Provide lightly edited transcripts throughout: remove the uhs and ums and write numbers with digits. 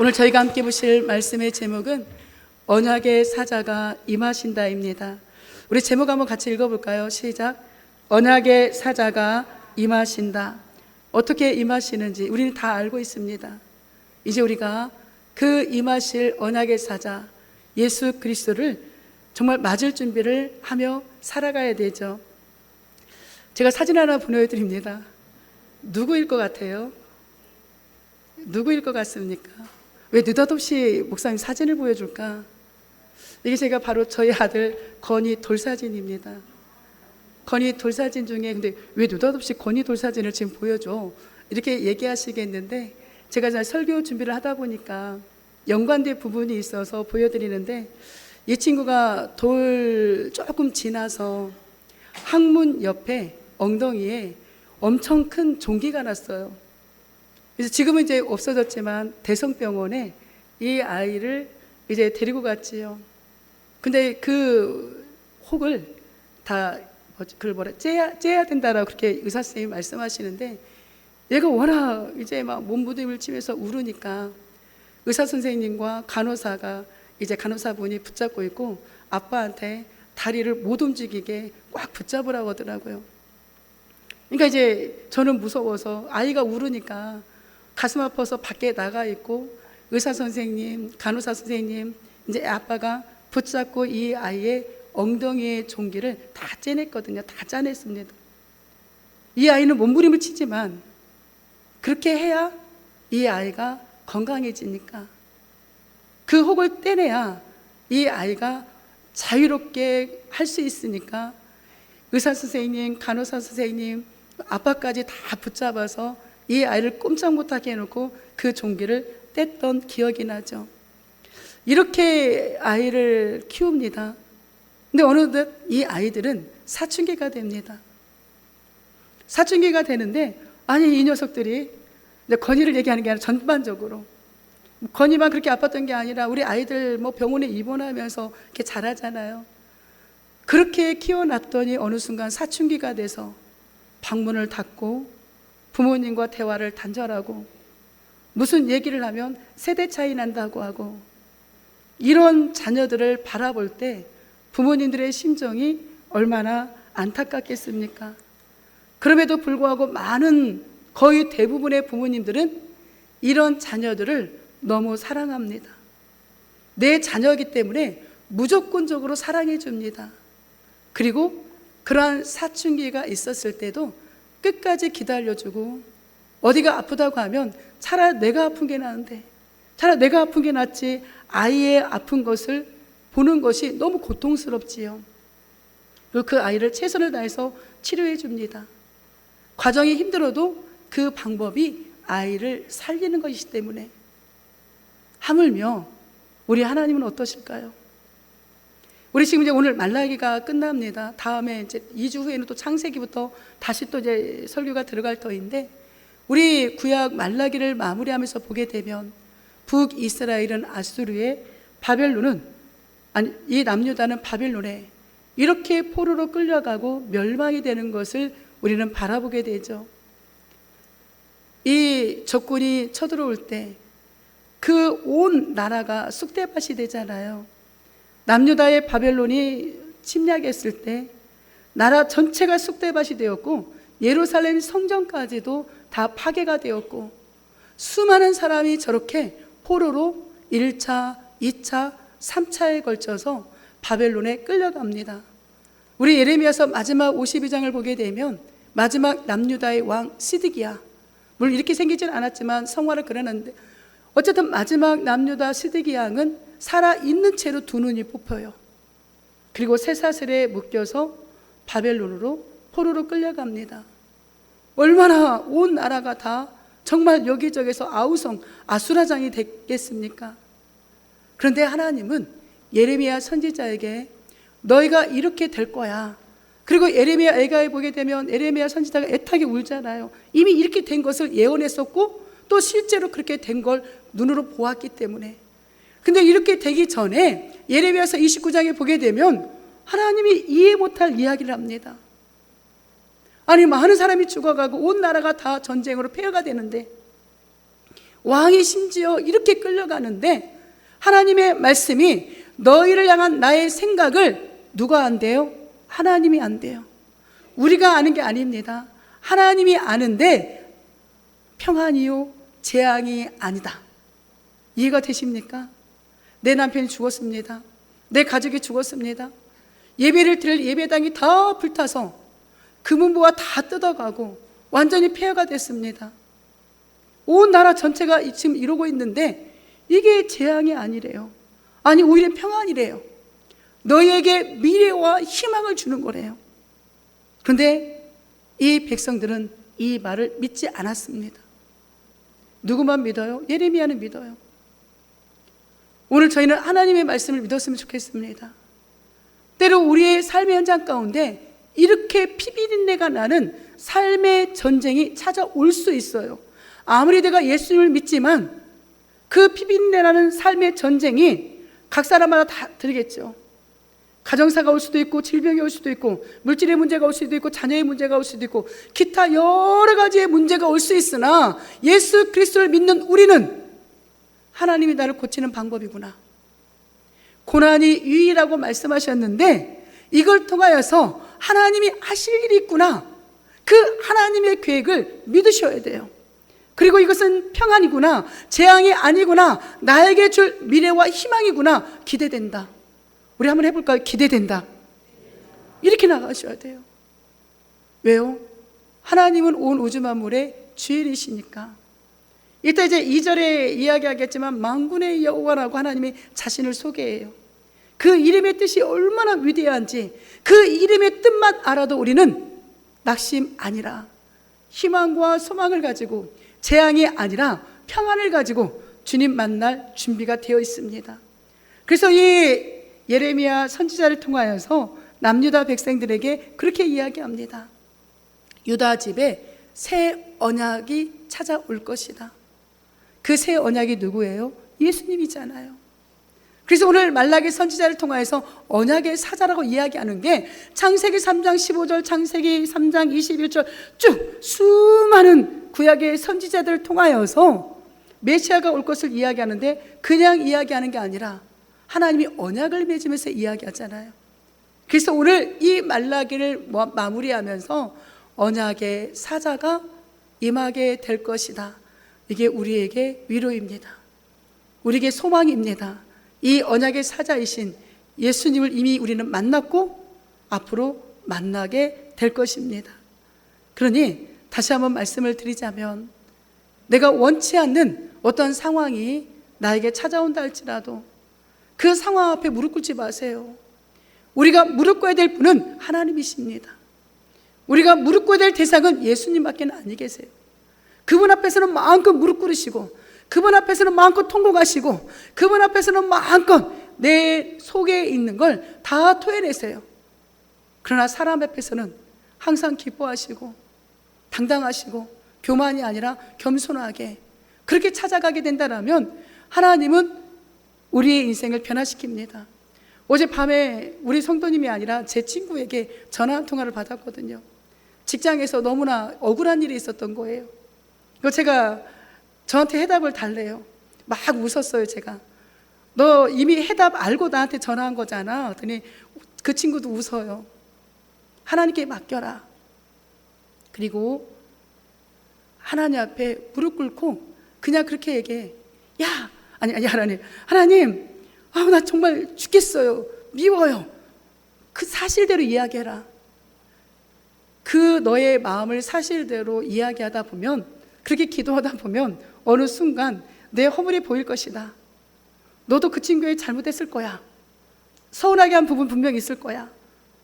오늘 저희가 함께 보실 말씀의 제목은 언약의 사자가 임하신다입니다. 우리 제목 한번 같이 읽어볼까요? 시작. 언약의 사자가 임하신다. 어떻게 임하시는지 우리는 다 알고 있습니다. 이제 우리가 그 임하실 언약의 사자 예수 그리스도를 정말 맞을 준비를 하며 살아가야 되죠. 제가 사진 하나 보내드립니다. 누구일 것 같아요? 누구일 것 같습니까? 왜 느닷없이 목사님 사진을 보여줄까? 이게 제가 바로 저희 아들 건이 돌사진입니다. 건이 돌사진 중에 근데 왜 느닷없이 건이 돌사진을 지금 보여줘? 이렇게 얘기하시겠는데 제가 잘 설교 준비를 하다 보니까 연관된 부분이 있어서 보여드리는데 이 친구가 돌 조금 지나서 항문 옆에 엉덩이에 엄청 큰 종기가 났어요. 그래서 지금은 이제 없어졌지만 대성병원에 이 아이를 이제 데리고 갔지요. 근데 그 혹을 다 그걸 째야 된다라고 그렇게 의사 선생님이 말씀하시는데 얘가 워낙 이제 막 몸부림을 치면서 울으니까 의사 선생님과 간호사가 이제 간호사분이 붙잡고 있고 아빠한테 다리를 못 움직이게 꽉 붙잡으라고 하더라고요. 그러니까 이제 저는 무서워서 아이가 울으니까 가슴 아파서 밖에 나가 있고 의사 선생님, 간호사 선생님, 이제 아빠가 붙잡고 이 아이의 엉덩이의 종기를 다 째냈거든요. 다 짜냈습니다. 이 아이는 몸부림을 치지만 그렇게 해야 이 아이가 건강해지니까 그 혹을 떼내야 이 아이가 자유롭게 할 수 있으니까 의사 선생님, 간호사 선생님, 아빠까지 다 붙잡아서 이 아이를 꼼짝 못하게 해놓고 그 종기를 뗐던 기억이 나죠. 이렇게 아이를 키웁니다. 근데 어느덧 이 아이들은 사춘기가 됩니다. 사춘기가 되는데 아니 이 녀석들이 건이를 얘기하는 게 아니라 전반적으로 건이만 그렇게 아팠던 게 아니라 우리 아이들 뭐 병원에 입원하면서 이렇게 자라잖아요. 그렇게 키워놨더니 어느 순간 사춘기가 돼서 방문을 닫고 부모님과 대화를 단절하고 무슨 얘기를 하면 세대 차이 난다고 하고 이런 자녀들을 바라볼 때 부모님들의 심정이 얼마나 안타깝겠습니까? 그럼에도 불구하고 많은 거의 대부분의 부모님들은 이런 자녀들을 너무 사랑합니다. 내 자녀이기 때문에 무조건적으로 사랑해 줍니다. 그리고 그러한 사춘기가 있었을 때도 끝까지 기다려주고 어디가 아프다고 하면 차라리 내가 아픈 게 나은데 차라리 내가 아픈 게 낫지 아이의 아픈 것을 보는 것이 너무 고통스럽지요. 그리고 그 아이를 최선을 다해서 치료해 줍니다. 과정이 힘들어도 그 방법이 아이를 살리는 것이기 때문에 하물며 우리 하나님은 어떠실까요? 우리 지금 이제 오늘 말라기가 끝납니다. 다음에 이제 2주 후에는 또 창세기부터 다시 또 이제 설교가 들어갈 터인데 우리 구약 말라기를 마무리하면서 보게 되면 북이스라엘은 아수르에 바벨론은 아니 이 남유다는 바벨론에 이렇게 포로로 끌려가고 멸망이 되는 것을 우리는 바라보게 되죠. 이 적군이 쳐들어올 때 그 온 나라가 쑥대밭이 되잖아요. 남유다의 바벨론이 침략했을 때 나라 전체가 쑥대밭이 되었고 예루살렘 성전까지도 다 파괴가 되었고 수많은 사람이 저렇게 포로로 1차, 2차, 3차에 걸쳐서 바벨론에 끌려갑니다. 우리 예레미야서 마지막 52장을 보게 되면 마지막 남유다의 왕 시드기야, 물론 이렇게 생기진 않았지만 성화를 그려놨는데 어쨌든 마지막 남유다 시드기야 왕은 살아있는 채로 두 눈이 뽑혀요. 그리고 쇠사슬에 묶여서 바벨론으로 포로로 끌려갑니다. 얼마나 온 나라가 다 정말 여기저기서 아우성 아수라장이 됐겠습니까? 그런데 하나님은 예레미야 선지자에게 너희가 이렇게 될 거야. 그리고 예레미야 애가에 보게 되면 예레미야 선지자가 애타게 울잖아요. 이미 이렇게 된 것을 예언했었고 또 실제로 그렇게 된 걸 눈으로 보았기 때문에. 근데 이렇게 되기 전에 예레미야서 29장에 보게 되면 하나님이 이해 못할 이야기를 합니다. 아니 많은 사람이 죽어가고 온 나라가 다 전쟁으로 폐허가 되는데 왕이 심지어 이렇게 끌려가는데 하나님의 말씀이 너희를 향한 나의 생각을 누가 안대요? 하나님이 안대요. 우리가 아는 게 아닙니다. 하나님이 아는데 평안이요 재앙이 아니다. 이해가 되십니까? 내 남편이 죽었습니다. 내 가족이 죽었습니다. 예배를 드릴 예배당이 다 불타서 금은보가 다 뜯어가고 완전히 폐허가 됐습니다. 온 나라 전체가 지금 이러고 있는데 이게 재앙이 아니래요. 아니 오히려 평안이래요. 너희에게 미래와 희망을 주는 거래요. 그런데 이 백성들은 이 말을 믿지 않았습니다. 누구만 믿어요? 예레미야는 믿어요. 오늘 저희는 하나님의 말씀을 믿었으면 좋겠습니다. 때로 우리의 삶의 현장 가운데 이렇게 피비린내가 나는 삶의 전쟁이 찾아올 수 있어요. 아무리 내가 예수님을 믿지만 그 피비린내 나는 삶의 전쟁이 각 사람마다 다 들겠죠. 가정사가 올 수도 있고 질병이 올 수도 있고 물질의 문제가 올 수도 있고 자녀의 문제가 올 수도 있고 기타 여러 가지의 문제가 올 수 있으나 예수 그리스도를 믿는 우리는 하나님이 나를 고치는 방법이구나, 고난이 유일하고 말씀하셨는데 이걸 통하여서 하나님이 하실 일이 있구나, 그 하나님의 계획을 믿으셔야 돼요. 그리고 이것은 평안이구나, 재앙이 아니구나, 나에게 줄 미래와 희망이구나, 기대된다. 우리 한번 해볼까요? 기대된다. 이렇게 나가셔야 돼요. 왜요? 하나님은 온 우주 만물의 주인이시니까. 이때 이제 2절에 이야기하겠지만 만군의 여호와라고 하나님이 자신을 소개해요. 그 이름의 뜻이 얼마나 위대한지 그 이름의 뜻만 알아도 우리는 낙심 아니라 희망과 소망을 가지고, 재앙이 아니라 평안을 가지고 주님 만날 준비가 되어 있습니다. 그래서 이 예레미야 선지자를 통하여서 남유다 백성들에게 그렇게 이야기합니다. 유다 집에 새 언약이 찾아올 것이다. 그 새 언약이 누구예요? 예수님이잖아요. 그래서 오늘 말라기 선지자를 통하여서 언약의 사자라고 이야기하는 게 창세기 3장 15절, 창세기 3장 21절 쭉 수많은 구약의 선지자들을 통하여서 메시아가 올 것을 이야기하는데 그냥 이야기하는 게 아니라 하나님이 언약을 맺으면서 이야기하잖아요. 그래서 오늘 이 말라기를 마무리하면서 언약의 사자가 임하게 될 것이다. 이게 우리에게 위로입니다. 우리에게 소망입니다. 이 언약의 사자이신 예수님을 이미 우리는 만났고 앞으로 만나게 될 것입니다. 그러니 다시 한번 말씀을 드리자면 내가 원치 않는 어떤 상황이 나에게 찾아온다 할지라도 그 상황 앞에 무릎 꿇지 마세요. 우리가 무릎 꿇어야 될 분은 하나님이십니다. 우리가 무릎 꿇어야 될 대상은 예수님밖에 아니 계세요. 그분 앞에서는 마음껏 무릎 꿇으시고 그분 앞에서는 마음껏 통곡하시고 그분 앞에서는 마음껏 내 속에 있는 걸 다 토해내세요. 그러나 사람 앞에서는 항상 기뻐하시고 당당하시고 교만이 아니라 겸손하게 그렇게 찾아가게 된다면 하나님은 우리의 인생을 변화시킵니다. 어젯밤에 우리 성도님이 아니라 제 친구에게 전화 한 통화를 받았거든요. 직장에서 너무나 억울한 일이 있었던 거예요. 이거 제가 저한테 해답을 달래요. 막 웃었어요. 제가 너 이미 해답 알고 나한테 전화한 거잖아. 그랬더니 그 친구도 웃어요. 하나님께 맡겨라. 그리고 하나님 앞에 무릎 꿇고 그냥 그렇게 얘기해. 아니 하나님 나 정말 죽겠어요. 미워요. 그 사실대로 이야기해라. 그 너의 마음을 사실대로 이야기하다 보면, 그렇게 기도하다 보면 어느 순간 내 허물이 보일 것이다. 너도 그 친구에 잘못했을 거야. 서운하게 한 부분 분명히 있을 거야.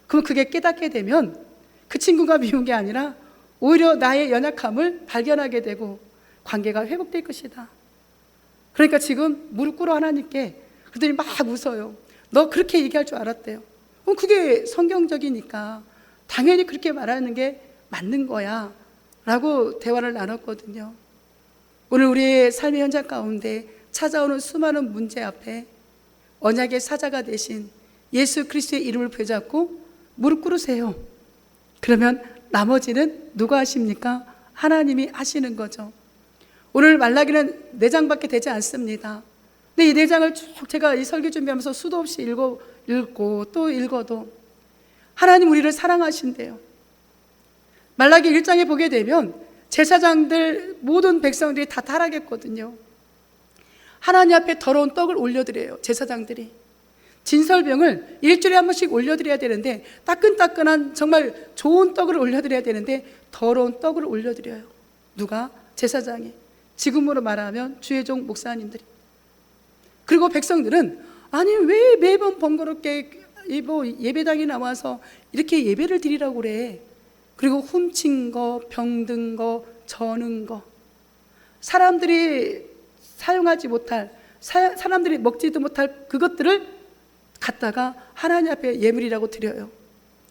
그럼 그게 깨닫게 되면 그 친구가 미운 게 아니라 오히려 나의 연약함을 발견하게 되고 관계가 회복될 것이다. 그러니까 지금 무릎 꿇어 하나님께. 그랬더니 막 웃어요. 너 그렇게 얘기할 줄 알았대요. 그게 성경적이니까 당연히 그렇게 말하는 게 맞는 거야 라고 대화를 나눴거든요. 오늘 우리의 삶의 현장 가운데 찾아오는 수많은 문제 앞에 언약의 사자가 되신 예수 그리스도의 이름을 붙잡고 무릎 꿇으세요. 그러면 나머지는 누가 하십니까? 하나님이 하시는 거죠. 오늘 말라기는 4장밖에 되지 않습니다. 근데 이 4장을 쭉 제가 이 설교 준비하면서 수도 없이 읽고 또 읽어도 하나님 우리를 사랑하신대요. 말라기 1장에 보게 되면 제사장들 모든 백성들이 다 타락했거든요. 하나님 앞에 더러운 떡을 올려드려요. 제사장들이 진설병을 일주일에 한 번씩 올려드려야 되는데, 따끈따끈한 정말 좋은 떡을 올려드려야 되는데 더러운 떡을 올려드려요. 누가? 제사장이. 지금으로 말하면 주의 종 목사님들이. 그리고 백성들은 아니 왜 매번 번거롭게 예배당에 나와서 이렇게 예배를 드리라고 그래. 그리고 훔친 거, 병든 거, 저는 거, 사람들이 사용하지 못할, 사람들이 먹지도 못할 그것들을 갖다가 하나님 앞에 예물이라고 드려요.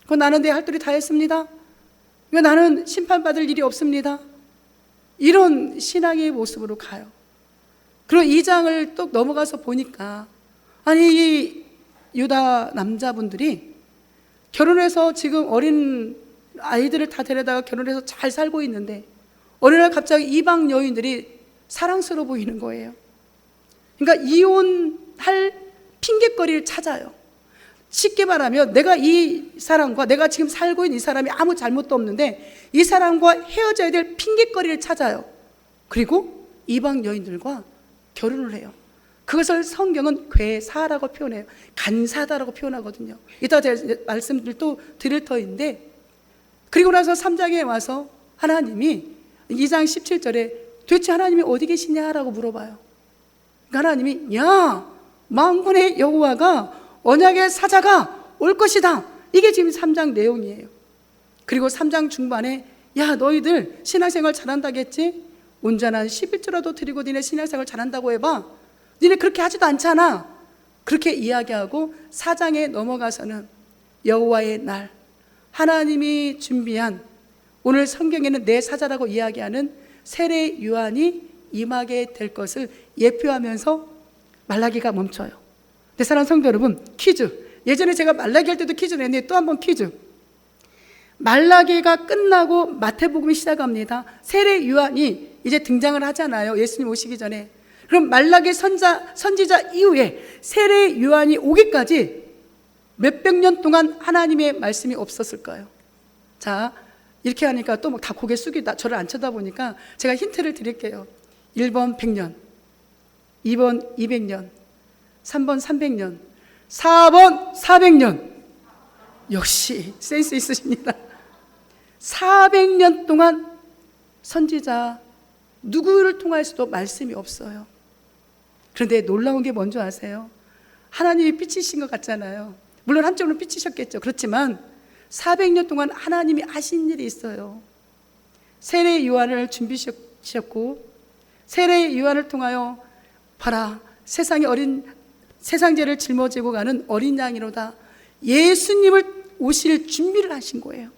그거 나는 내 할 도리 다 했습니다. 이거 나는 심판받을 일이 없습니다. 이런 신앙의 모습으로 가요. 그리고 2장을 또 넘어가서 보니까 아니 이 유다 남자분들이 결혼해서 지금 어린 아이들을 다 데려다가 결혼해서 잘 살고 있는데 어느 날 갑자기 이방 여인들이 사랑스러워 보이는 거예요. 그러니까 이혼할 핑계거리를 찾아요. 쉽게 말하면 내가 이 사람과, 내가 지금 살고 있는 이 사람이 아무 잘못도 없는데 이 사람과 헤어져야 될 핑계거리를 찾아요. 그리고 이방 여인들과 결혼을 해요. 그것을 성경은 괴사라고 표현해요. 간사다라고 표현하거든요. 이따 제가 말씀을 또 드릴 터인데, 그리고 나서 3장에 와서 하나님이 2장 17절에 도대체 하나님이 어디 계시냐라고 물어봐요. 그러니까 하나님이 야 만군의 여호와가 언약의 사자가 올 것이다. 이게 지금 3장 내용이에요. 그리고 3장 중반에 야 너희들 신앙생활 잘한다겠지? 온전한 11조라도 드리고 니네 신앙생활 잘한다고 해봐. 니네 그렇게 하지도 않잖아. 그렇게 이야기하고 4장에 넘어가서는 여호와의 날, 하나님이 준비한, 오늘 성경에는 내 사자라고 이야기하는 세례 요한이 임하게 될 것을 예표하면서 말라기가 멈춰요. 내 사랑하는 성도 여러분, 퀴즈. 예전에 제가 말라기 할 때도 퀴즈를 했는데 또 한 번 퀴즈. 말라기가 끝나고 마태복음이 시작합니다. 세례 요한이 이제 등장을 하잖아요. 예수님 오시기 전에. 그럼 말라기 선지자 이후에 세례 요한이 오기까지 몇백 년 동안 하나님의 말씀이 없었을까요? 자, 이렇게 하니까 또 막 다 고개 숙이다 저를 안 쳐다보니까 제가 힌트를 드릴게요. 1번 100년, 2번 200년, 3번 300년, 4번 400년. 역시 센스 있으십니다. 400년 동안 선지자 누구를 통해서도 말씀이 없어요. 그런데 놀라운 게 뭔지 아세요? 하나님이 삐치신 것 같잖아요. 물론 한쪽으로 삐치셨겠죠. 그렇지만 400년 동안 하나님이 하신 일이 있어요. 세례 요한을 준비하셨고 세례 요한을 통하여 봐라 세상 죄를 짊어지고 가는 어린 양이로다. 예수님을 오실 준비를 하신 거예요.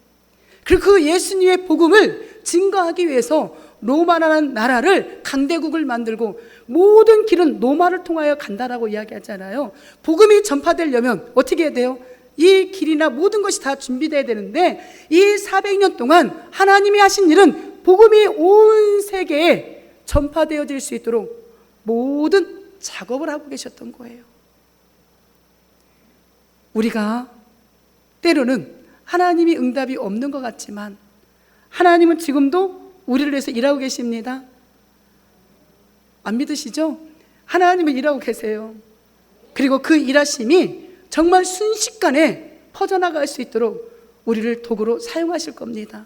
그리고 그 예수님의 복음을 증거하기 위해서 로마라는 나라를 강대국을 만들고 모든 길은 로마를 통하여 간다라고 이야기하잖아요. 복음이 전파되려면 어떻게 해야 돼요? 이 길이나 모든 것이 다 준비돼야 되는데 이 400년 동안 하나님이 하신 일은 복음이 온 세계에 전파되어질 수 있도록 모든 작업을 하고 계셨던 거예요. 우리가 때로는 하나님이 응답이 없는 것 같지만 하나님은 지금도 우리를 위해서 일하고 계십니다. 안 믿으시죠? 하나님은 일하고 계세요. 그리고 그 일하심이 정말 순식간에 퍼져나갈 수 있도록 우리를 도구로 사용하실 겁니다.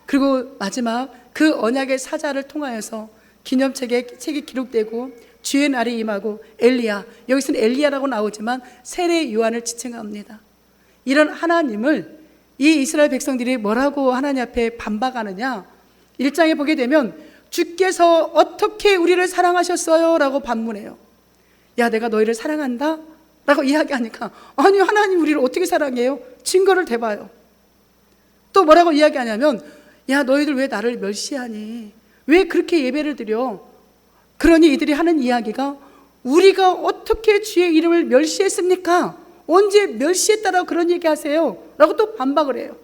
그리고 마지막 그 언약의 사자를 통하여서 기념책에 책이 기록되고 주의 날이 임하고 엘리야, 여기서는 엘리야라고 나오지만 세례 요한을 지칭합니다. 이런 하나님을 이 이스라엘 백성들이 뭐라고 하나님 앞에 반박하느냐? 1장에 보게 되면 주께서 어떻게 우리를 사랑하셨어요? 라고 반문해요. 야 내가 너희를 사랑한다? 라고 이야기하니까 아니 하나님 우리를 어떻게 사랑해요? 증거를 대봐요. 또 뭐라고 이야기하냐면 야 너희들 왜 나를 멸시하니? 왜 그렇게 예배를 드려? 그러니 이들이 하는 이야기가 우리가 어떻게 주의 이름을 멸시했습니까? 언제 멸시했다라고 그런 얘기하세요? 라고 또 반박을 해요.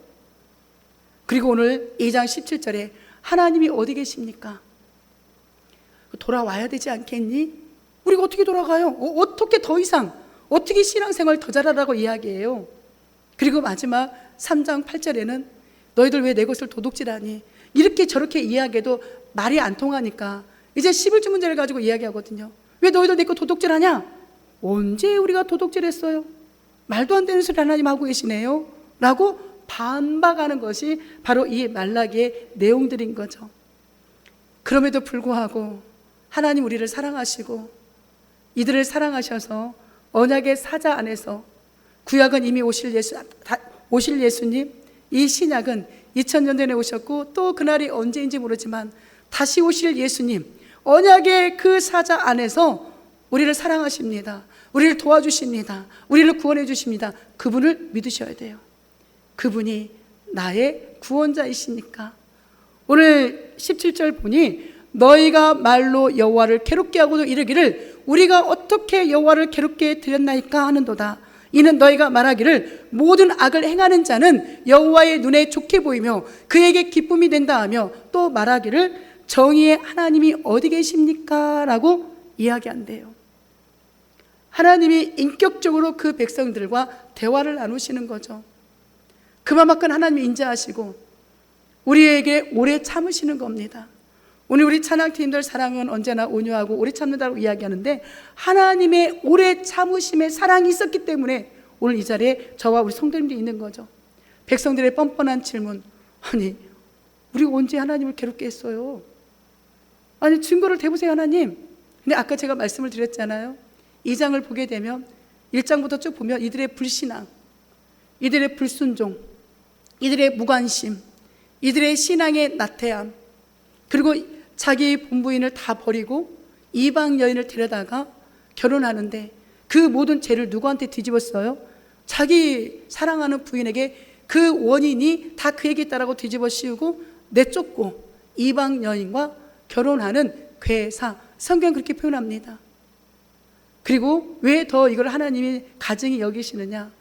그리고 오늘 2장 17절에 하나님이 어디 계십니까? 돌아와야 되지 않겠니? 우리가 어떻게 돌아가요? 어떻게 더 이상, 어떻게 신앙생활 더 잘하라고 이야기해요? 그리고 마지막 3장 8절에는 너희들 왜 내 것을 도둑질하니? 이렇게 저렇게 이야기해도 말이 안 통하니까 이제 11조 문제를 가지고 이야기하거든요. 왜 너희들 내 거 도둑질하냐? 언제 우리가 도둑질했어요? 말도 안 되는 소리 하나님 하고 계시네요 라고 반박하는 것이 바로 이 말라기의 내용들인 거죠. 그럼에도 불구하고 하나님 우리를 사랑하시고 이들을 사랑하셔서 언약의 사자 안에서 구약은 이미 오실 예수님, 이 신약은 2000년 전에 오셨고 또 그날이 언제인지 모르지만 다시 오실 예수님, 언약의 그 사자 안에서 우리를 사랑하십니다. 우리를 도와주십니다. 우리를 구원해 주십니다. 그분을 믿으셔야 돼요. 그분이 나의 구원자이시니까. 오늘 17절 보니 너희가 말로 여호와를 괴롭게 하고도 이르기를 우리가 어떻게 여호와를 괴롭게 드렸나이까 하는도다. 이는 너희가 말하기를 모든 악을 행하는 자는 여호와의 눈에 좋게 보이며 그에게 기쁨이 된다 하며 또 말하기를 정의의 하나님이 어디 계십니까? 라고 이야기한대요. 하나님이 인격적으로 그 백성들과 대화를 나누시는 거죠. 그만큼 하나님이 인자하시고 우리에게 오래 참으시는 겁니다. 오늘 우리 찬양팀들 사랑은 언제나 온유하고 오래 참는다고 이야기하는데 하나님의 오래 참으심의 사랑이 있었기 때문에 오늘 이 자리에 저와 우리 성도님들이 있는 거죠. 백성들의 뻔뻔한 질문, 아니 우리가 언제 하나님을 괴롭게 했어요? 아니 증거를 대보세요 하나님. 근데 아까 제가 말씀을 드렸잖아요. 2장을 보게 되면 1장부터 쭉 보면 이들의 불신앙, 이들의 불순종, 이들의 무관심, 이들의 신앙의 나태함, 그리고 자기 본부인을 다 버리고 이방 여인을 데려다가 결혼하는데 그 모든 죄를 누구한테 뒤집었어요? 자기 사랑하는 부인에게 그 원인이 다 그에게 있다라고 뒤집어 씌우고 내쫓고 이방 여인과 결혼하는 괴사, 성경 그렇게 표현합니다. 그리고 왜 더 이걸 하나님이 가증히 여기시느냐?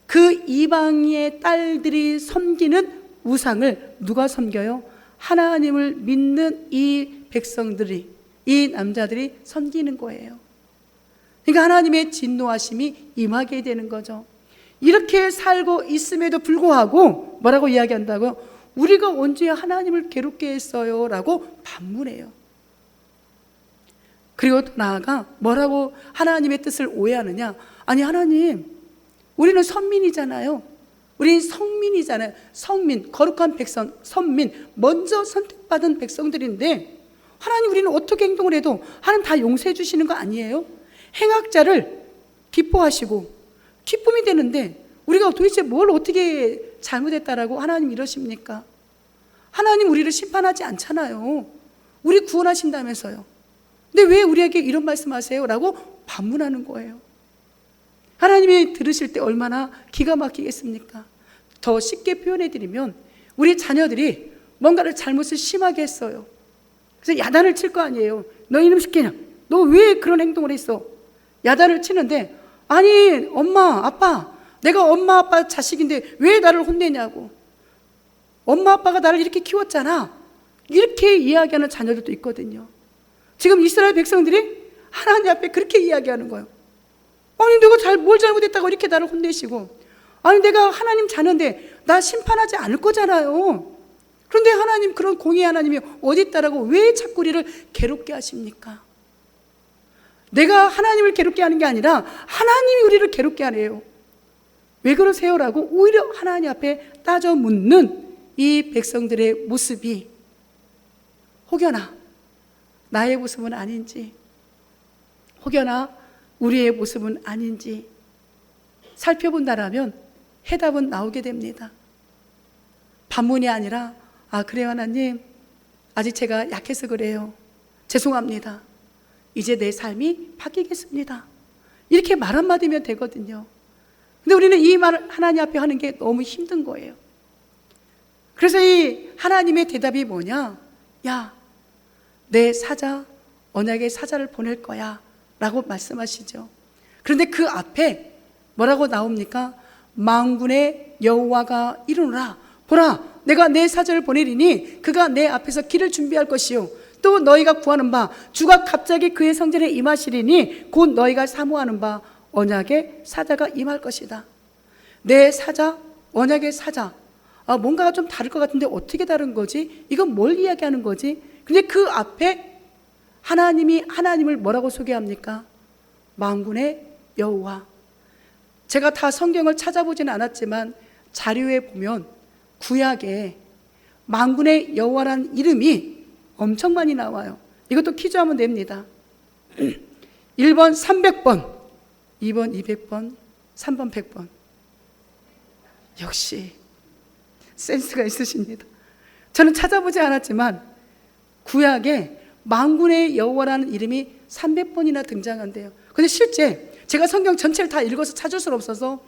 그 이방의 딸들이 섬기는 우상을 누가 섬겨요? 하나님을 믿는 이 백성들이, 이 남자들이 섬기는 거예요. 그러니까 하나님의 진노하심이 임하게 되는 거죠. 이렇게 살고 있음에도 불구하고 뭐라고 이야기한다고요? 우리가 언제 하나님을 괴롭게 했어요? 라고 반문해요. 그리고 또 나아가 뭐라고 하나님의 뜻을 오해하느냐? 아니 하나님, 우리는 선민이잖아요. 우린 성민이잖아요. 성민, 거룩한 백성, 선민, 먼저 선택받은 백성들인데 하나님 우리는 어떻게 행동을 해도 하나님 다 용서해 주시는 거 아니에요? 행악자를 기뻐하시고 기쁨이 되는데 우리가 도대체 뭘 어떻게 잘못했다라고 하나님 이러십니까? 하나님 우리를 심판하지 않잖아요. 우리 구원하신다면서요. 근데 왜 우리에게 이런 말씀하세요? 라고 반문하는 거예요. 하나님이 들으실 때 얼마나 기가 막히겠습니까? 더 쉽게 표현해드리면 우리 자녀들이 뭔가를 잘못을 심하게 했어요. 그래서 야단을 칠 거 아니에요. 너 이놈 새끼냐, 너 왜 그런 행동을 했어? 야단을 치는데 아니 엄마 아빠, 내가 엄마 아빠 자식인데 왜 나를 혼내냐고. 엄마 아빠가 나를 이렇게 키웠잖아. 이렇게 이야기하는 자녀들도 있거든요. 지금 이스라엘 백성들이 하나님 앞에 그렇게 이야기하는 거예요. 아니 내가 뭘 잘못했다고 이렇게 나를 혼내시고, 아니 내가 하나님 자녀인데 나 심판하지 않을 거잖아요. 그런데 하나님, 그런 공의 하나님이 어디 있다라고 왜 자꾸 우리를 괴롭게 하십니까? 내가 하나님을 괴롭게 하는 게 아니라 하나님이 우리를 괴롭게 하네요. 왜 그러세요? 라고 오히려 하나님 앞에 따져 묻는 이 백성들의 모습이 혹여나 나의 모습은 아닌지, 혹여나 우리의 모습은 아닌지 살펴본다라면 해답은 나오게 됩니다. 반문이 아니라 아 그래요 하나님, 아직 제가 약해서 그래요. 죄송합니다. 이제 내 삶이 바뀌겠습니다. 이렇게 말 한마디면 되거든요. 근데 우리는 이 말을 하나님 앞에 하는 게 너무 힘든 거예요. 그래서 이 하나님의 대답이 뭐냐? 야, 내 사자, 언약의 사자를 보낼 거야 라고 말씀하시죠. 그런데 그 앞에 뭐라고 나옵니까? 만군의 여호와가 이르노라. 보라, 내가 내 사자를 보내리니 그가 내 앞에서 길을 준비할 것이요 또 너희가 구하는 바 주가 갑자기 그의 성전에 임하시리니 곧 너희가 사모하는 바 언약의 사자가 임할 것이다. 내 사자, 언약의 사자. 뭔가가 좀 다를 것 같은데 어떻게 다른 거지? 이건 뭘 이야기하는 거지? 근데 그 앞에 하나님이 하나님을 뭐라고 소개합니까? 만군의 여호와. 제가 다 성경을 찾아보지는 않았지만 자료에 보면 구약에 만군의 여호와라는 이름이 엄청 많이 나와요. 이것도 퀴즈하면 됩니다. 1번 300번, 2번 200번, 3번 100번. 역시 센스가 있으십니다. 저는 찾아보지 않았지만 구약에 만군의 여호와라는 이름이 300번이나 등장한대요. 근데 실제 제가 성경 전체를 다 읽어서 찾을 수는 없어서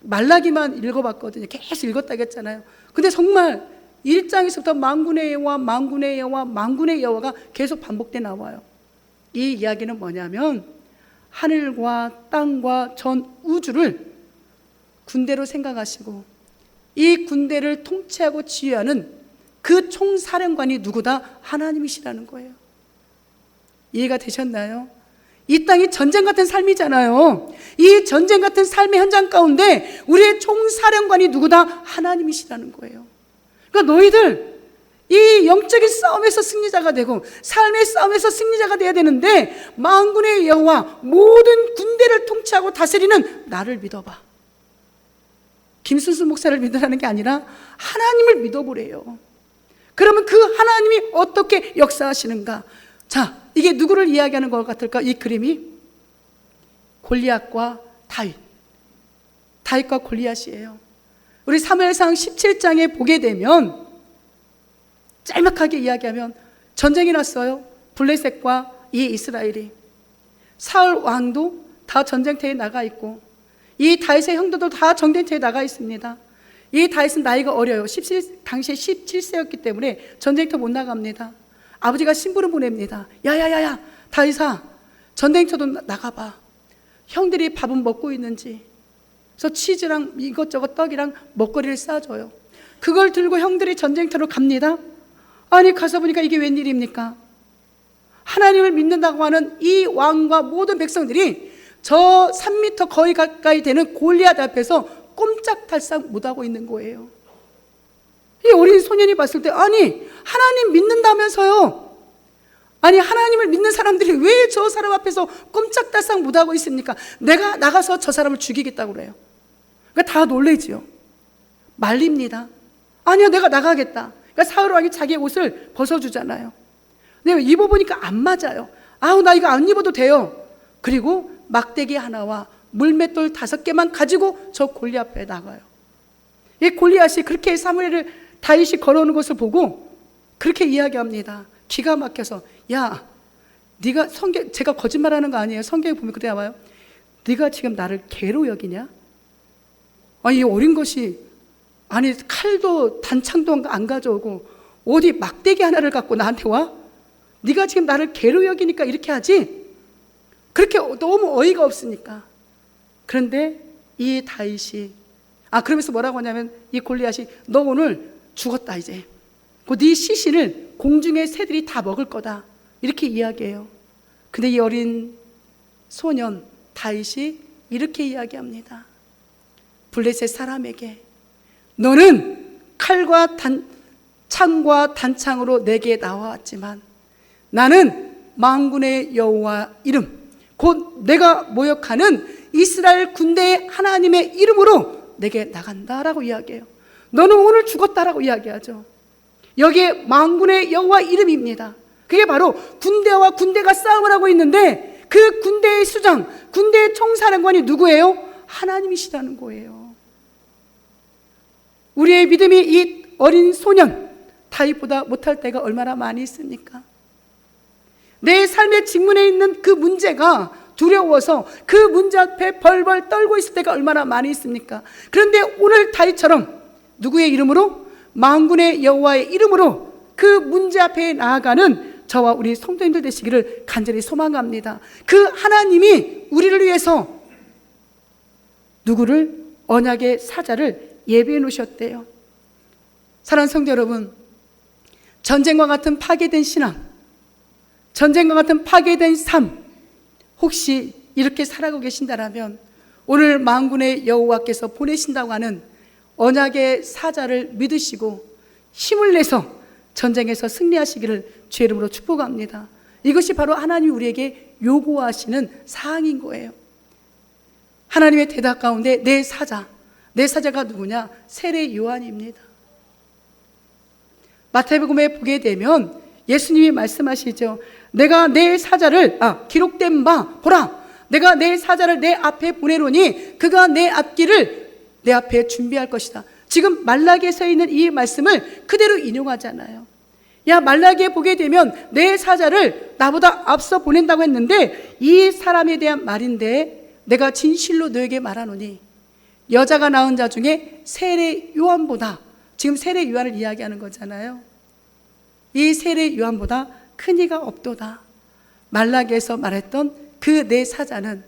말라기만 읽어봤거든요. 계속 읽었다고 했잖아요. 근데 정말 1장에서부터 만군의 여호와, 만군의 여호와, 만군의 여호와가 계속 반복돼 나와요. 이 이야기는 뭐냐면 하늘과 땅과 전 우주를 군대로 생각하시고 이 군대를 통치하고 지휘하는 그 총사령관이 누구다? 하나님이시라는 거예요. 이해가 되셨나요? 이 땅이 전쟁 같은 삶이잖아요. 이 전쟁 같은 삶의 현장 가운데 우리의 총사령관이 누구다? 하나님이시라는 거예요. 그러니까 너희들 이 영적인 싸움에서 승리자가 되고 삶의 싸움에서 승리자가 돼야 되는데 만군의 여호와, 모든 군대를 통치하고 다스리는 나를 믿어봐. 김순수 목사를 믿으라는 게 아니라 하나님을 믿어보래요. 그러면 그 하나님이 어떻게 역사하시는가? 자, 이게 누구를 이야기하는 것 같을까? 이 그림이 골리앗과 다윗, 다윗과 골리앗이에요. 우리 사무엘상 17장에 보게 되면 짤막하게 이야기하면 전쟁이 났어요. 블레셋과 이 이스라엘이. 사울 왕도 다 전쟁터에 나가 있고 이 다윗의 형들도 다 전쟁터에 나가 있습니다. 이 다윗은 나이가 어려요. 당시에 17세였기 때문에 전쟁터 못 나갑니다. 아버지가 신부를 보냅니다. 야야야야, 다윗아, 전쟁터도 나가봐. 형들이 밥은 먹고 있는지. 그래서 치즈랑 이것저것 떡이랑 먹거리를 싸줘요. 그걸 들고 형들이 전쟁터로 갑니다. 아니, 가서 보니까 이게 웬일입니까? 하나님을 믿는다고 하는 이 왕과 모든 백성들이 저 3m 거의 가까이 되는 골리앗 앞에서 꼼짝달싹 못하고 있는 거예요. 이 어린 소년이 봤을 때, 아니, 하나님 믿는다면서요? 아니, 하나님을 믿는 사람들이 왜 저 사람 앞에서 꼼짝달싹 못하고 있습니까? 내가 나가서 저 사람을 죽이겠다고 그래요. 그러니까 다 놀래지요. 말립니다. 아니요, 내가 나가겠다. 그러니까 사울 왕이 자기의 옷을 벗어주잖아요. 근데 입어보니까 안 맞아요. 아우, 나 이거 안 입어도 돼요. 그리고 막대기 하나와 물맷돌 5개만 가지고 저 골리앗 앞에 나가요. 이 골리앗이 그렇게 사무엘을 다윗이 걸어오는 것을 보고 그렇게 이야기합니다. 기가 막혀서, 야, 네가 제가 거짓말하는 거 아니에요. 성경에 보면 그때 나와요. 네가 지금 나를 개로 여기냐? 아니, 이 어린 것이, 아니, 칼도 단창도 안 가져오고 어디 막대기 하나를 갖고 나한테 와? 네가 지금 나를 개로 여기니까 이렇게 하지? 그렇게 너무 어이가 없으니까. 그런데 이 다윗이, 그러면서 뭐라고 하냐면, 이 골리앗이 너 오늘 죽었다 이제. 네 시신을 공중의 새들이 다 먹을 거다. 이렇게 이야기해요. 근데 이 어린 소년 다윗이 이렇게 이야기합니다. 블레셋 사람에게 너는 칼과 창과 단창으로 내게 나와왔지만 나는 만군의 여호와 이름, 곧 내가 모욕하는 이스라엘 군대의 하나님의 이름으로 내게 나간다라고 이야기해요. 너는 오늘 죽었다라고 이야기하죠. 여기에 만군의 여호와 이름입니다. 그게 바로 군대와 군대가 싸움을 하고 있는데 그 군대의 수장, 군대의 총사령관이 누구예요? 하나님이시라는 거예요. 우리의 믿음이 이 어린 소년 다윗보다 못할 때가 얼마나 많이 있습니까? 내 삶의 직면에 있는 그 문제가 두려워서 그 문제 앞에 벌벌 떨고 있을 때가 얼마나 많이 있습니까? 그런데 오늘 다윗처럼 누구의 이름으로? 만군의 여호와의 이름으로 그 문제 앞에 나아가는 저와 우리 성도님들 되시기를 간절히 소망합니다. 그 하나님이 우리를 위해서 누구를? 언약의 사자를 예비해 놓으셨대요. 사랑하는 성도 여러분, 전쟁과 같은 파괴된 신앙, 전쟁과 같은 파괴된 삶, 혹시 이렇게 살아가고 계신다라면 오늘 만군의 여호와께서 보내신다고 하는 언약의 사자를 믿으시고 힘을 내서 전쟁에서 승리하시기를 주의 이름으로 축복합니다. 이것이 바로 하나님이 우리에게 요구하시는 사항인 거예요. 하나님의 대답 가운데 내 사자가 누구냐? 세례 요한입니다. 마태복음에 보게 되면 예수님이 말씀하시죠. 내가 내 사자를 기록된 바 보라, 내가 내 사자를 내 앞에 보내노니 그가 내 앞길을 내 앞에 준비할 것이다. 지금 말라기에 있는 이 말씀을 그대로 인용하잖아요. 말라기에 보게 되면 내 사자를 나보다 앞서 보낸다고 했는데 이 사람에 대한 말인데, 내가 진실로 너에게 말하노니 여자가 낳은 자 중에 세례 요한보다, 지금 세례 요한을 이야기하는 거잖아요. 이 세례 요한보다 큰 이가 없도다. 말라기에서 말했던 그 내 사자는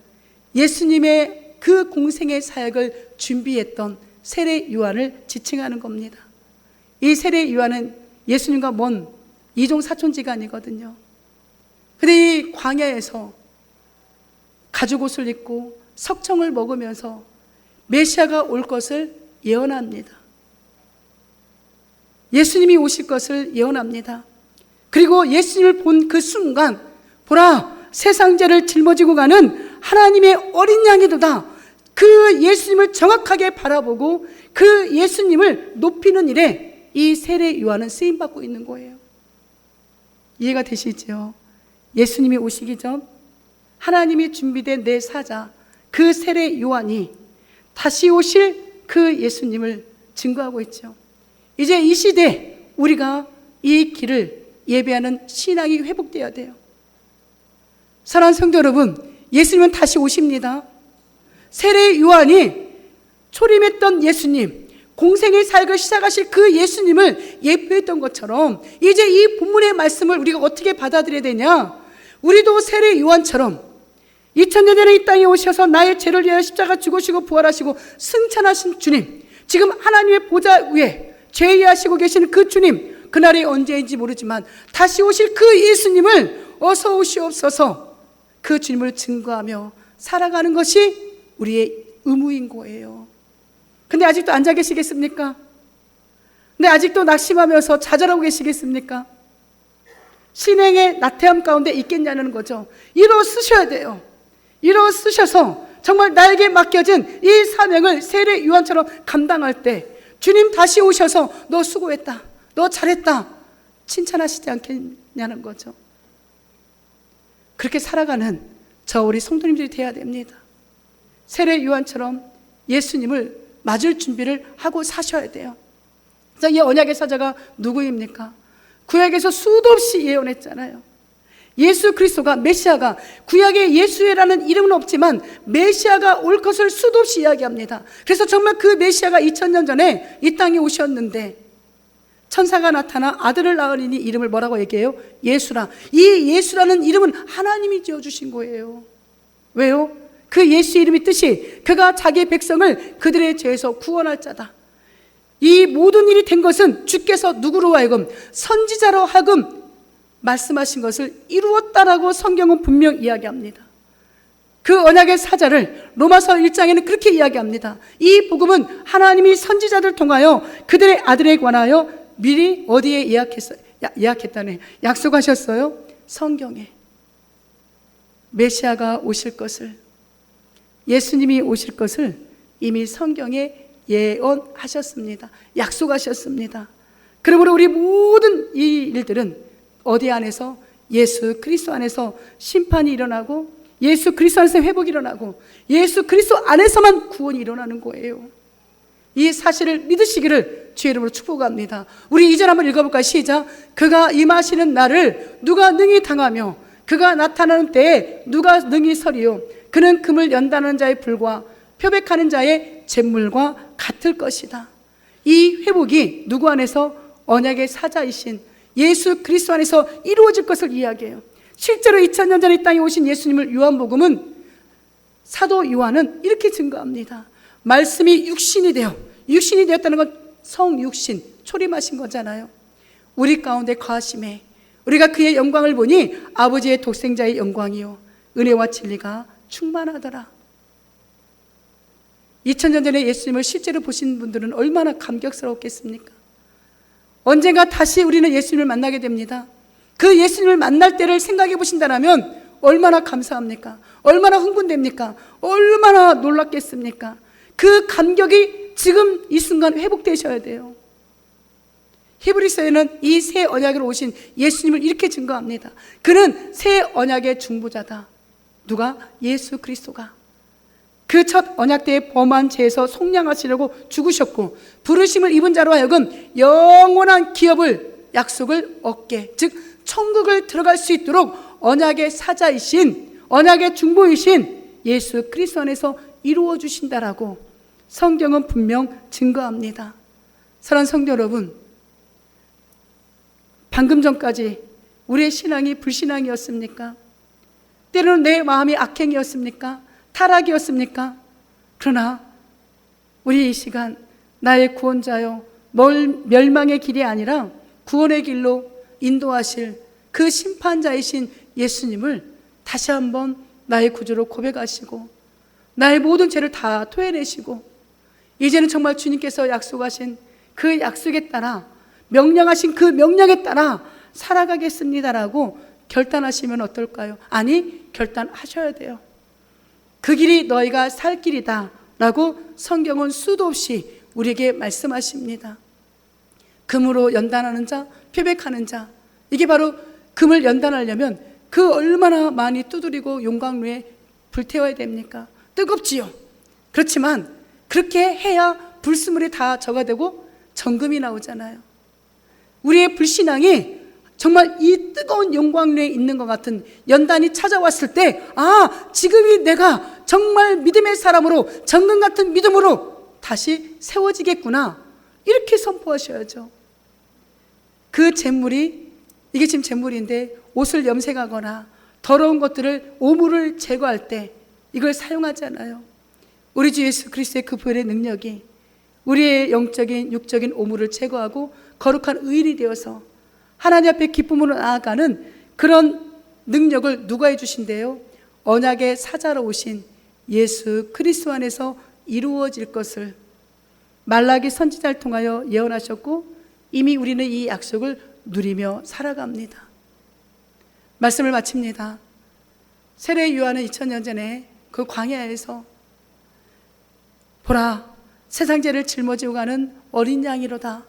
예수님의 그 공생의 사역을 준비했던 세례 요한을 지칭하는 겁니다. 이 세례 요한은 예수님과 먼 이종 사촌지간이거든요. 근데 이 광야에서 가죽옷을 입고 석청을 먹으면서 메시아가 올 것을 예언합니다. 예수님이 오실 것을 예언합니다. 그리고 예수님을 본 그 순간, 보라, 세상 죄를 짊어지고 가는 하나님의 어린 양이도다. 그 예수님을 정확하게 바라보고 그 예수님을 높이는 일에 이 세례 요한은 쓰임받고 있는 거예요. 이해가 되시죠? 예수님이 오시기 전 하나님이 준비된 내 사자, 그 세례 요한이 다시 오실 그 예수님을 증거하고 있죠. 이제 이 시대 우리가 이 길을 예배하는 신앙이 회복되어야 돼요. 사랑하는 성도 여러분, 예수님은 다시 오십니다. 세례 요한이 초림했던 예수님, 공생의 사역을 시작하실 그 예수님을 예표했던 것처럼 이제 이 본문의 말씀을 우리가 어떻게 받아들여야 되냐? 우리도 세례 요한처럼 2000년 전에 이 땅에 오셔서 나의 죄를 위하여 십자가 죽으시고 부활하시고 승천하신 주님, 지금 하나님의 보좌 위에 죄의하시고 계시는 그 주님, 그날이 언제인지 모르지만 다시 오실 그 예수님을 어서 오시옵소서, 그 주님을 증거하며 살아가는 것이 우리의 의무인 거예요. 근데 아직도 앉아 계시겠습니까? 근데 아직도 낙심하면서 좌절하고 계시겠습니까? 신행의 나태함 가운데 있겠냐는 거죠. 일어서셔야 돼요. 일어서셔서 정말 나에게 맡겨진 이 사명을 세례 요한처럼 감당할 때 주님 다시 오셔서 너 수고했다, 너 잘했다 칭찬하시지 않겠냐는 거죠. 그렇게 살아가는 우리 성도님들이 돼야 됩니다. 세례 요한처럼 예수님을 맞을 준비를 하고 사셔야 돼요. 이 언약의 사자가 누구입니까? 구약에서 수도 없이 예언했잖아요. 예수 그리스도가, 메시아가, 구약에 예수라는 이름은 없지만 메시아가 올 것을 수도 없이 이야기합니다. 그래서 정말 그 메시아가 2000년 전에 이 땅에 오셨는데 천사가 나타나 아들을 낳으리니 이름을 뭐라고 얘기해요? 예수라. 이 예수라는 이름은 하나님이 지어주신 거예요. 왜요? 그 예수 이름의 뜻이 그가 자기 백성을 그들의 죄에서 구원할 자다. 이 모든 일이 된 것은 주께서 누구로 하여금, 선지자로 하여금 말씀하신 것을 이루었다라고 성경은 분명 이야기합니다. 그 언약의 사자를 로마서 1장에는 그렇게 이야기합니다. 이 복음은 하나님이 선지자들 통하여 그들의 아들에 관하여 미리 어디에 예약했다네, 약속하셨어요? 성경에. 메시아가 오실 것을, 예수님이 오실 것을 이미 성경에 예언하셨습니다. 약속하셨습니다. 그러므로 우리 모든 이 일들은 어디 안에서? 예수 그리스도 안에서 심판이 일어나고, 예수 그리스도 안에서 회복이 일어나고, 예수 그리스도 안에서만 구원이 일어나는 거예요. 이 사실을 믿으시기를 주의 이름으로 축복합니다. 우리 2절 한번 읽어볼까요? 시작. 그가 임하시는 날을 누가 능히 당하며 그가 나타나는 때에 누가 능히 서리요. 그는 금을 연다는 자의 불과 표백하는 자의 잿물과 같을 것이다. 이 회복이 누구 안에서? 언약의 사자이신 예수 그리스도 안에서 이루어질 것을 이야기해요. 실제로 2000년 전에 이 땅에 오신 예수님을 요한복음은, 사도 요한은 이렇게 증거합니다. 말씀이 육신이 되었다는 건 성육신, 초림하신 거잖아요. 우리 가운데 거하심에 우리가 그의 영광을 보니 아버지의 독생자의 영광이요 은혜와 진리가 충만하더라. 2000년 전에 예수님을 실제로 보신 분들은 얼마나 감격스러웠겠습니까? 언젠가 다시 우리는 예수님을 만나게 됩니다. 그 예수님을 만날 때를 생각해 보신다면 얼마나 감사합니까? 얼마나 흥분됩니까? 얼마나 놀랐겠습니까? 그 감격이 지금 이 순간 회복되셔야 돼요. 히브리서에는 이 새 언약으로 오신 예수님을 이렇게 증거합니다. 그는 새 언약의 중보자다. 누가? 예수 그리스도가. 그 첫 언약 때의 범한 죄에서 속량하시려고 죽으셨고 부르심을 입은 자로 하여금 영원한 기업을 약속을 얻게, 즉 천국을 들어갈 수 있도록 언약의 사자이신, 언약의 중보이신 예수 그리스도 안에서 이루어 주신다라고 성경은 분명 증거합니다. 사랑하는 성도 여러분, 방금 전까지 우리의 신앙이 불신앙이었습니까? 때로는 내 마음이 악행이었습니까? 타락이었습니까? 그러나 우리 이 시간 나의 구원자여 멸망의 길이 아니라 구원의 길로 인도하실 그 심판자이신 예수님을 다시 한번 나의 구주로 고백하시고 나의 모든 죄를 다 토해내시고 이제는 정말 주님께서 약속하신 그 약속에 따라 명령하신 그 명령에 따라 살아가겠습니다라고 결단하시면 어떨까요? 아니, 결단하셔야 돼요. 그 길이 너희가 살 길이다 라고 성경은 수도 없이 우리에게 말씀하십니다. 금으로 연단하는 자, 표백하는 자, 이게 바로 금을 연단하려면 그 얼마나 많이 두드리고 용광로에 불태워야 됩니까? 뜨겁지요. 그렇지만 그렇게 해야 불순물이 다 저가되고 정금이 나오잖아요. 우리의 불신앙이 정말 이 뜨거운 용광로에 있는 것 같은 연단이 찾아왔을 때, 아, 지금이 내가 정말 믿음의 사람으로 정금 같은 믿음으로 다시 세워지겠구나, 이렇게 선포하셔야죠. 그 재물이, 이게 지금 재물인데 옷을 염색하거나 더러운 것들을, 오물을 제거할 때 이걸 사용하잖아요. 우리 주 예수 그리스도의 그 부활의 능력이 우리의 영적인 육적인 오물을 제거하고 거룩한 의인이 되어서 하나님 앞에 기쁨으로 나아가는 그런 능력을 누가 해주신대요? 언약의 사자로 오신 예수 그리스도 안에서 이루어질 것을 말라기 선지자를 통하여 예언하셨고 이미 우리는 이 약속을 누리며 살아갑니다. 말씀을 마칩니다. 세례 요한은 2000년 전에 그 광야에서 보라, 세상 죄를 짊어지고 가는 어린 양이로다,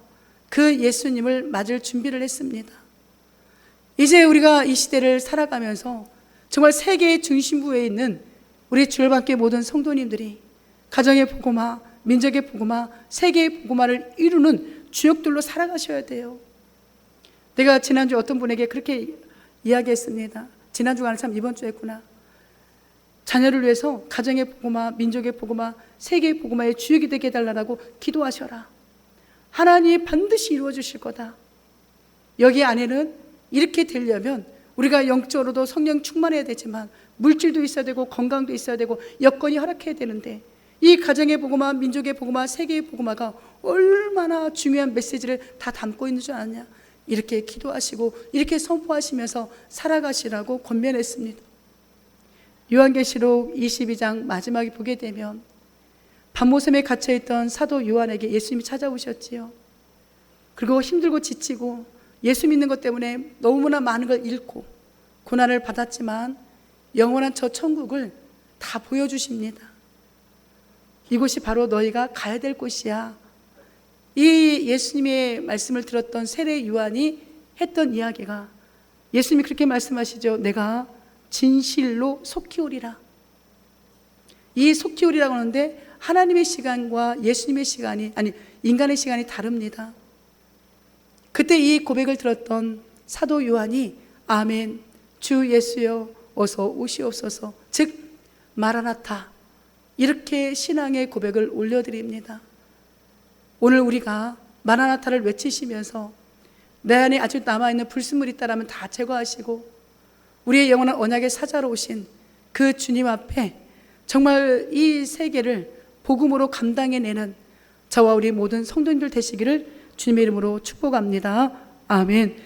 그 예수님을 맞을 준비를 했습니다. 이제 우리가 이 시대를 살아가면서 정말 세계의 중심부에 있는 우리 주일학교 모든 성도님들이 가정의 복음화, 민족의 복음화, 세계의 복음화를 이루는 주역들로 살아가셔야 돼요. 내가 지난주 어떤 분에게 그렇게 이야기했습니다. 지난주가 아니라 참 이번 주에 했구나. 자녀를 위해서 가정의 복음화, 민족의 복음화, 세계의 복음화의 주역이 되게 해달라고 기도하셔라. 하나님이 반드시 이루어 주실 거다. 여기 안에는 이렇게 되려면 우리가 영적으로도 성령 충만해야 되지만 물질도 있어야 되고 건강도 있어야 되고 여건이 허락해야 되는데, 이 가정의 복음화, 민족의 복음화, 세계의 복음화가 얼마나 중요한 메시지를 다 담고 있는 줄 아느냐, 이렇게 기도하시고 이렇게 선포하시면서 살아가시라고 권면했습니다. 요한계시록 22장 마지막에 보게 되면 밤모섬에 갇혀있던 사도 요한에게 예수님이 찾아오셨지요. 그리고 힘들고 지치고 예수 믿는 것 때문에 너무나 많은 걸 잃고 고난을 받았지만 영원한 저 천국을 다 보여주십니다. 이곳이 바로 너희가 가야 될 곳이야. 이 예수님의 말씀을 들었던 세례 요한이 했던 이야기가, 예수님이 그렇게 말씀하시죠. 내가 진실로 속히 오리라. 이 속히 오리라고 하는데 하나님의 시간과 예수님의 시간이, 아니 인간의 시간이 다릅니다. 그때 이 고백을 들었던 사도 요한이 아멘, 주 예수여 어서 오시옵소서, 즉 마라나타, 이렇게 신앙의 고백을 올려드립니다. 오늘 우리가 마라나타를 외치시면서 내 안에 아직 남아있는 불순물이 있다면 다 제거하시고 우리의 영원한 언약의 사자로 오신 그 주님 앞에 정말 이 세계를 복음으로 감당해내는 저와 우리 모든 성도님들 되시기를 주님의 이름으로 축복합니다. 아멘.